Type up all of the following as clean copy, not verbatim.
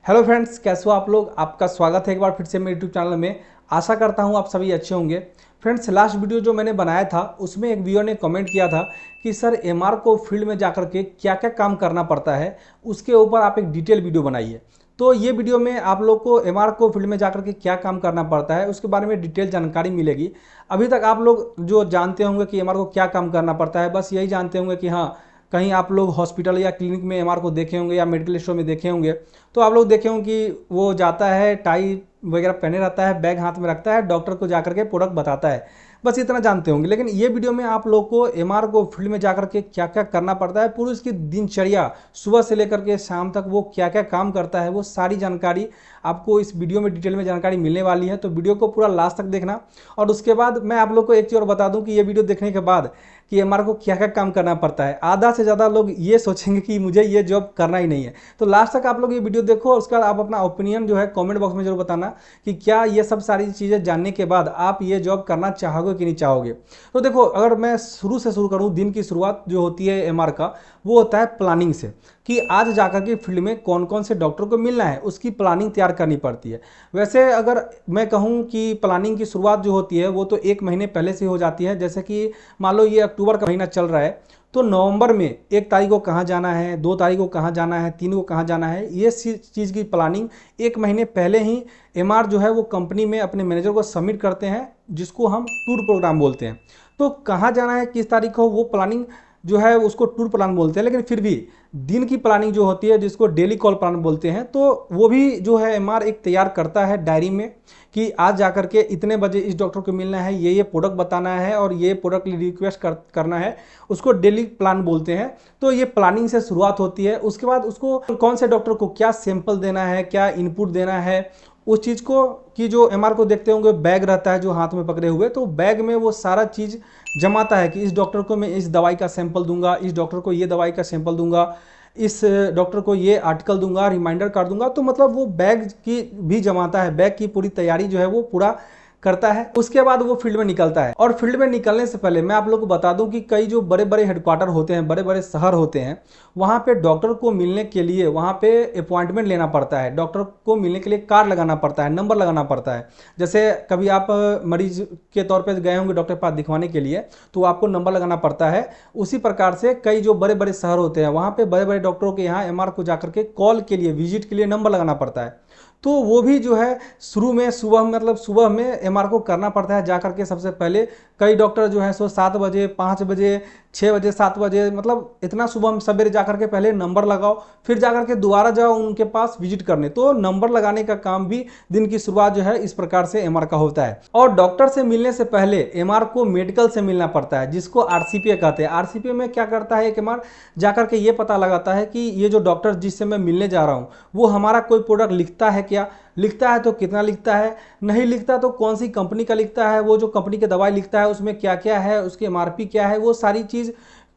Hello friends, कैसे हो आप लोग। आपका स्वागत है एक बार फिर से मेरे यूट्यूब चैनल में। आशा करता हूँ आप सभी अच्छे होंगे। फ्रेंड्स, लास्ट वीडियो जो मैंने बनाया था उसमें एक व्यूअर ने कमेंट किया था कि सर एमआर को फील्ड में जाकर के क्या क्या काम करना पड़ता है, उसके ऊपर आप एक डिटेल वीडियो बनाइए। तो ये वीडियो में आप लोग को एमआर को फील्ड में जाकर के क्या काम करना पड़ता है उसके बारे में डिटेल जानकारी मिलेगी। अभी तक आप लोग जो जानते होंगे कि एमआर को क्या काम करना पड़ता है, बस यही जानते होंगे कि हाँ, कहीं आप लोग हॉस्पिटल या क्लिनिक में एमआर को देखे होंगे या मेडिकल स्टोर में देखे होंगे। तो आप लोग देखे होंगे कि वो जाता है, टाई वगैरह पहने रहता है, बैग हाथ में रखता है, डॉक्टर को जाकर के प्रोडक्ट बताता है, बस इतना जानते होंगे। लेकिन ये वीडियो में आप लोग को एमआर को फील्ड में जाकर के क्या क्या करना पड़ता है, पूरी उसकी दिनचर्या सुबह से लेकर के शाम तक वो क्या क्या काम करता है, वो सारी जानकारी आपको इस वीडियो में डिटेल में जानकारी मिलने वाली है। तो वीडियो को पूरा लास्ट तक देखना। और उसके बाद मैं आप लोग को एक चीज़ और बता दूं कि ये वीडियो देखने के बाद कि एमआर को क्या क्या काम करना पड़ता है, आधा से ज़्यादा लोग ये सोचेंगे कि मुझे ये जॉब करना ही नहीं है। तो लास्ट तक आप लोग ये वीडियो देखो और उसके बाद आप अपना ओपिनियन जो है कमेंट बॉक्स में जरूर बताना कि क्या ये सब सारी चीज़ें जानने के बाद आप ये जॉब करना चाहोगे कि नहीं चाहोगे। तो देखो, अगर मैं शुरू से शुरू करूँ, दिन की शुरुआत जो होती है एमआर का वो होता है प्लानिंग से, कि आज जाकर के फील्ड में कौन कौन से डॉक्टर को मिलना है, उसकी प्लानिंग तैयार करनी पड़ती है। वैसे अगर मैं कहूँ कि प्लानिंग की शुरुआत जो होती है वो तो 1 महीने पहले से हो जाती है। जैसे कि मान लो ये अक्टूबर का महीना चल रहा है, तो नवंबर में 1 तारीख को कहाँ जाना है, 2 तारीख को कहाँ जाना है, 3 को कहाँ जाना है, ये चीज़ की प्लानिंग 1 महीने पहले ही एमआर जो है वो कंपनी में अपने मैनेजर को सबमिट करते हैं, जिसको हम टूर प्रोग्राम बोलते हैं। तो कहाँ जाना है, किस तारीख को, वो प्लानिंग जो है उसको टूर प्लान बोलते हैं। लेकिन फिर भी दिन की प्लानिंग जो होती है, जिसको डेली कॉल प्लान बोलते हैं, तो वो भी जो है एमआर एक तैयार करता है डायरी में कि आज जाकर के इतने बजे इस डॉक्टर को मिलना है, ये प्रोडक्ट बताना है और ये प्रोडक्ट रिक्वेस्ट करना है, उसको डेली प्लान बोलते हैं। तो ये प्लानिंग से शुरुआत होती है। उसके बाद उसको कौन से डॉक्टर को क्या सैंपल देना है, क्या इनपुट देना है, उस चीज़ को कि जो एमआर को देखते होंगे बैग रहता है जो हाथ में पकड़े हुए, तो बैग में वो सारा चीज़ जमाता है कि इस डॉक्टर को मैं इस दवाई का सैंपल दूंगा, इस डॉक्टर को ये दवाई का सैंपल दूंगा, इस डॉक्टर को ये आर्टिकल दूंगा, रिमाइंडर कर दूंगा। तो मतलब वो बैग की भी जमाता है, बैग की पूरी तैयारी जो है वो पूरा करता है। उसके बाद वो फील्ड में निकलता है। और फील्ड में निकलने से पहले मैं आप लोग को बता दूं कि कई जो बड़े बड़े हेडक्वार्टर होते हैं, बड़े बड़े शहर होते हैं, वहाँ पे डॉक्टर को मिलने के लिए वहाँ पे अपॉइंटमेंट लेना पड़ता है। डॉक्टर को मिलने के लिए कार्ड लगाना पड़ता है, नंबर लगाना पड़ता है। जैसे कभी आप मरीज के तौर पर गए होंगे डॉक्टर के पास दिखवाने के लिए, तो आपको नंबर लगाना पड़ता है। उसी प्रकार से कई जो बड़े बड़े शहर होते हैं वहाँ पे बड़े बड़े डॉक्टरों के यहाँ एमआर को जाकर के कॉल के लिए, विजिट के लिए नंबर लगाना पड़ता है। तो वो भी जो है शुरू में सुबह में एमआर को करना पड़ता है जाकर के। सबसे पहले कई डॉक्टर जो है सो 7 बजे, 5 बजे, 6 बजे, 7 बजे, मतलब इतना सुबह सवेरे जाकर के पहले नंबर लगाओ, फिर जाकर के दोबारा जाओ उनके पास विजिट करने। तो नंबर लगाने का काम भी दिन की शुरुआत जो है इस प्रकार से एमआर का होता है। और डॉक्टर से मिलने से पहले एमआर को मेडिकल से मिलना पड़ता है, जिसको आरसीपीए कहते हैं। आरसीपीए में क्या करता है, एमआर जाकर के ये पता लगाता है कि ये जो डॉक्टर जिससे मैं मिलने जा रहा हूँ वो हमारा कोई प्रोडक्ट लिखता है क्या, लिखता है तो कितना लिखता है, नहीं लिखता तो कौन सी कंपनी का लिखता है, वो जो कंपनी की दवाई लिखता है उसमें क्या क्या है, उसकी एमआरपी क्या है, वो सारी चीज़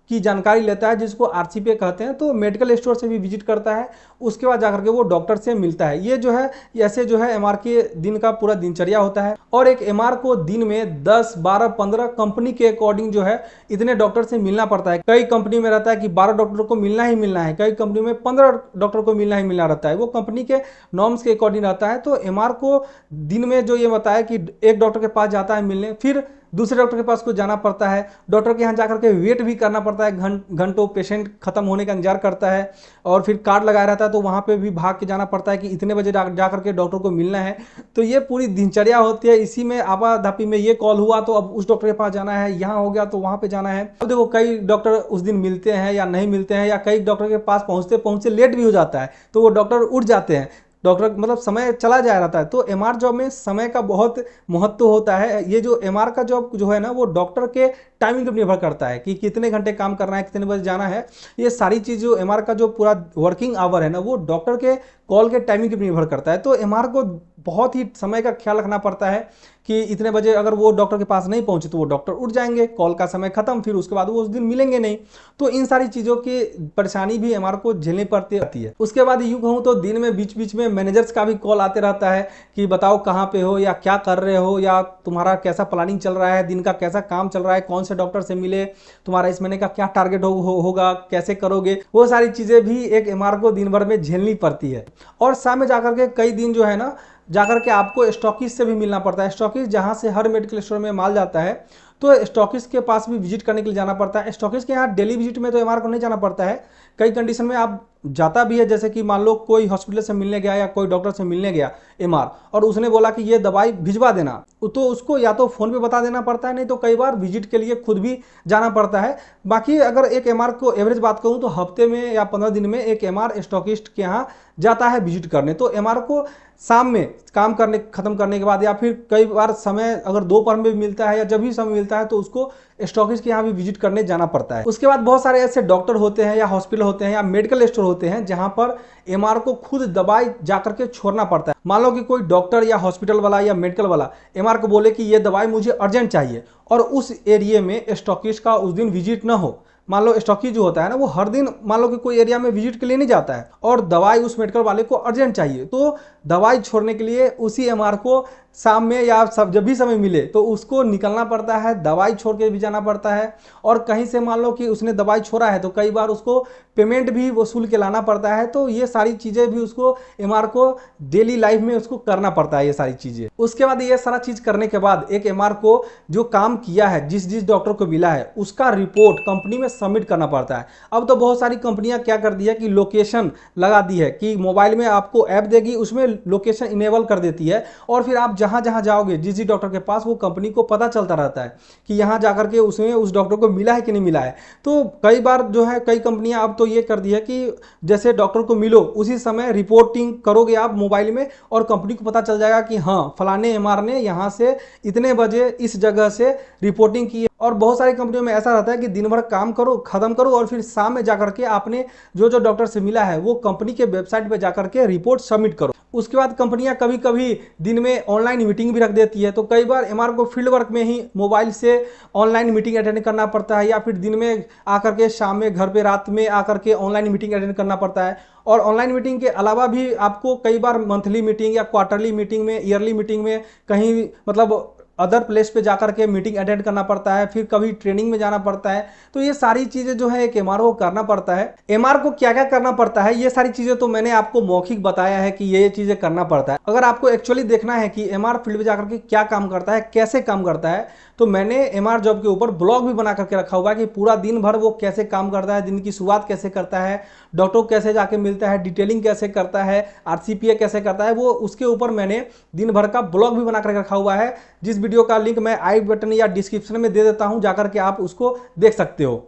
की जानकारी लेता है, जिसको आरसीपीए कहते हैं। तो मेडिकल स्टोर से भी विजिट करता है, उसके बाद जाकर के वो डॉक्टर से मिलता है। ये जो है ऐसे जो है एमआर के दिन का पूरा दिनचर्या होता है। और एक एमआर को दिन में 10, 12, 15 कंपनी के अकॉर्डिंग जो है इतने डॉक्टर से मिलना पड़ता है। कई कंपनी में रहता है कि 12 डॉक्टर को मिलना ही मिलना है, कई कंपनी में 15 डॉक्टर को मिलना ही मिलना रहता है, वो कंपनी के नॉर्म्स के अकॉर्डिंग रहता है। तो एमआर को दिन में जो ये बताया कि एक डॉक्टर के पास जाता है मिलने, फिर दूसरे डॉक्टर के पास को जाना पड़ता है, डॉक्टर के यहाँ जाकर के वेट भी करना पड़ता है, घंटों पेशेंट खत्म होने का इंतजार करता है, और फिर कार्ड लगाया रहता है तो वहाँ पे भी भाग के जाना पड़ता है कि इतने बजे जाकर के डॉक्टर को मिलना है। तो ये पूरी दिनचर्या होती है। इसी में आपाधापी में ये कॉल हुआ तो अब उस डॉक्टर के पास जाना है, यहाँ हो गया तो वहाँ पे जाना है। अब देखो कई डॉक्टर उस दिन मिलते हैं या नहीं मिलते हैं, या कई डॉक्टर के पास पहुँचते पहुँचते लेट भी हो जाता है, तो वो डॉक्टर उठ जाते हैं, डॉक्टर मतलब समय चला जा रहता है। तो एमआर जॉब में समय का बहुत महत्व होता है। ये जो एमआर का जॉब जो है ना वो डॉक्टर के टाइमिंग पर निर्भर करता है कि कितने घंटे काम करना है, कितने बजे जाना है। ये सारी चीज़ जो एमआर का जो पूरा वर्किंग आवर है ना वो डॉक्टर के कॉल के टाइमिंग पर निर्भर करता है। तो एमआर को बहुत ही समय का ख्याल रखना पड़ता है कि इतने बजे अगर वो डॉक्टर के पास नहीं पहुंचे तो वो डॉक्टर उठ जाएंगे, कॉल का समय खत्म, फिर उसके बाद वो उस दिन मिलेंगे नहीं। तो इन सारी चीज़ों की परेशानी भी एमआर को झेलनी पड़ती रहती है। उसके बाद यूँ कहूँ तो दिन में बीच बीच में मैनेजर्स का भी कॉल आते रहता है कि बताओ कहाँ पे हो, या क्या कर रहे हो, या तुम्हारा कैसा प्लानिंग चल रहा है, दिन का कैसा काम चल रहा है, कौन से डॉक्टर से मिले, तुम्हारा इस महीने का क्या टारगेट होगा, कैसे करोगे, वो सारी चीज़ें भी एक एमआर को दिन भर में झेलनी पड़ती है। और शाम में जाकर के कई दिन जो है ना जाकर के आपको स्टॉकिस्ट से भी मिलना पड़ता है। स्टॉकिस्ट जहाँ से हर मेडिकल स्टोर में माल जाता है तो स्टॉकिस्ट के पास भी विजिट करने के लिए जाना पड़ता है। स्टॉकिस्ट के यहाँ डेली विजिट में तो एमआर को नहीं जाना पड़ता है, कई कंडीशन में आप जाता भी है, जैसे कि मान लो कोई हॉस्पिटल से मिलने गया या कोई डॉक्टर से मिलने गया एमआर, और उसने बोला कि ये दवाई भिजवा देना, तो उसको या तो फ़ोन पे बता देना पड़ता है, नहीं तो कई बार विजिट के लिए खुद भी जाना पड़ता है। बाकी अगर एक एमआर को एवरेज बात करूँ तो हफ्ते में या 15 दिन में एक एमआर स्टॉकिस्ट के यहाँ जाता है विजिट करने। तो एमआर को शाम में काम करने खत्म करने के बाद या फिर कई बार समय अगर दोपहर में भी मिलता है या जब भी समय मिलता है तो उसको स्टॉकिस्ट के यहाँ भी विजिट करने जाना पड़ता है। उसके बाद बहुत सारे ऐसे डॉक्टर होते हैं या हॉस्पिटल होते हैं या मेडिकल स्टोर होते हैं जहां पर एमआर को खुद दवाई जाकर के छोड़ना पड़ता है। मान लो कि कोई डॉक्टर या हॉस्पिटल वाला या मेडिकल वाला एमआर को बोले कि ये दवाई मुझे अर्जेंट चाहिए और उस एरिया में स्टॉकिस्ट का उस दिन विजिट ना हो। मान लो स्टॉकी जो होता है ना वो हर दिन मान लो कि कोई एरिया में विजिट के लिए नहीं जाता है और दवाई उस मेडिकल वाले को अर्जेंट चाहिए, तो दवाई छोड़ने के लिए उसी एमआर को शाम में या सब जब भी समय मिले तो उसको निकलना पड़ता है, दवाई छोड़ के भी जाना पड़ता है। और कहीं से मान लो कि उसने दवाई छोड़ा है तो कई बार उसको पेमेंट भी वसूल के लाना पड़ता है। तो ये सारी चीज़ें भी उसको एमआर को डेली लाइफ में उसको करना पड़ता है ये सारी चीज़ें। उसके बाद ये सारा चीज़ करने के बाद एक एमआर को जो काम किया है, जिस डॉक्टर को मिला है, उसका रिपोर्ट कंपनी में सबमिट करना पड़ता है। अब तो बहुत सारी कंपनियां क्या कर दी है कि लोकेशन लगा दी है कि मोबाइल में आपको ऐप देगी, उसमें लोकेशन इनेबल कर देती है और फिर आप जहां जहां जाओगे जिस डॉक्टर के पास वो कंपनी को पता चलता रहता है कि यहां जाकर के उसमें उस डॉक्टर को मिला है कि नहीं मिला है। तो कई बार जो है कई कंपनियां अब तो ये कर दी है कि जैसे डॉक्टर को मिलो उसी समय रिपोर्टिंग करोगे आप मोबाइल में और कंपनी को पता चल जाएगा कि हाँ फलाने एमआर ने यहाँ से इतने बजे इस जगह से रिपोर्टिंग की। और बहुत सारी कंपनियों में ऐसा रहता है कि दिन भर काम करो, खत्म करो और फिर शाम में जाकर के आपने जो जो डॉक्टर से मिला है वो कंपनी के वेबसाइट पे जाकर के रिपोर्ट सबमिट करो। उसके बाद कंपनियां कभी कभी दिन में ऑनलाइन मीटिंग भी रख देती है, तो कई बार एमआर को फील्ड वर्क में ही मोबाइल से ऑनलाइन मीटिंग अटेंड करना पड़ता है या फिर दिन में आकर के शाम में घर पे रात में आकर के ऑनलाइन मीटिंग अटेंड करना पड़ता है। और ऑनलाइन मीटिंग के अलावा भी आपको कई बार मंथली मीटिंग या क्वार्टरली मीटिंग में, ईयरली मीटिंग में कहीं मतलब अदर प्लेस पे जाकर के मीटिंग अटेंड करना पड़ता है, फिर कभी ट्रेनिंग में जाना पड़ता है। तो ये सारी चीज़ें जो है एक एमआर को करना पड़ता है। एमआर को क्या क्या करना पड़ता है ये सारी चीज़ें तो मैंने आपको मौखिक बताया है कि ये चीज़ें करना पड़ता है। अगर आपको एक्चुअली देखना है कि एमआर फील्ड में जाकर के क्या काम करता है, कैसे काम करता है, तो मैंने एमआर जॉब के ऊपर ब्लॉग भी बना करके रखा हुआ है कि पूरा दिन भर वो कैसे काम करता है, दिन की शुरुआत कैसे करता है, डॉक्टर कैसे जाके मिलता है, डिटेलिंग कैसे करता है, आरसीपीए कैसे करता है, वो उसके ऊपर मैंने दिन भर का ब्लॉग भी बना करके रखा हुआ है, जिस वीडियो का लिंक मैं आई बटन या डिस्क्रिप्शन में दे देता हूं, जाकर के आप उसको देख सकते हो।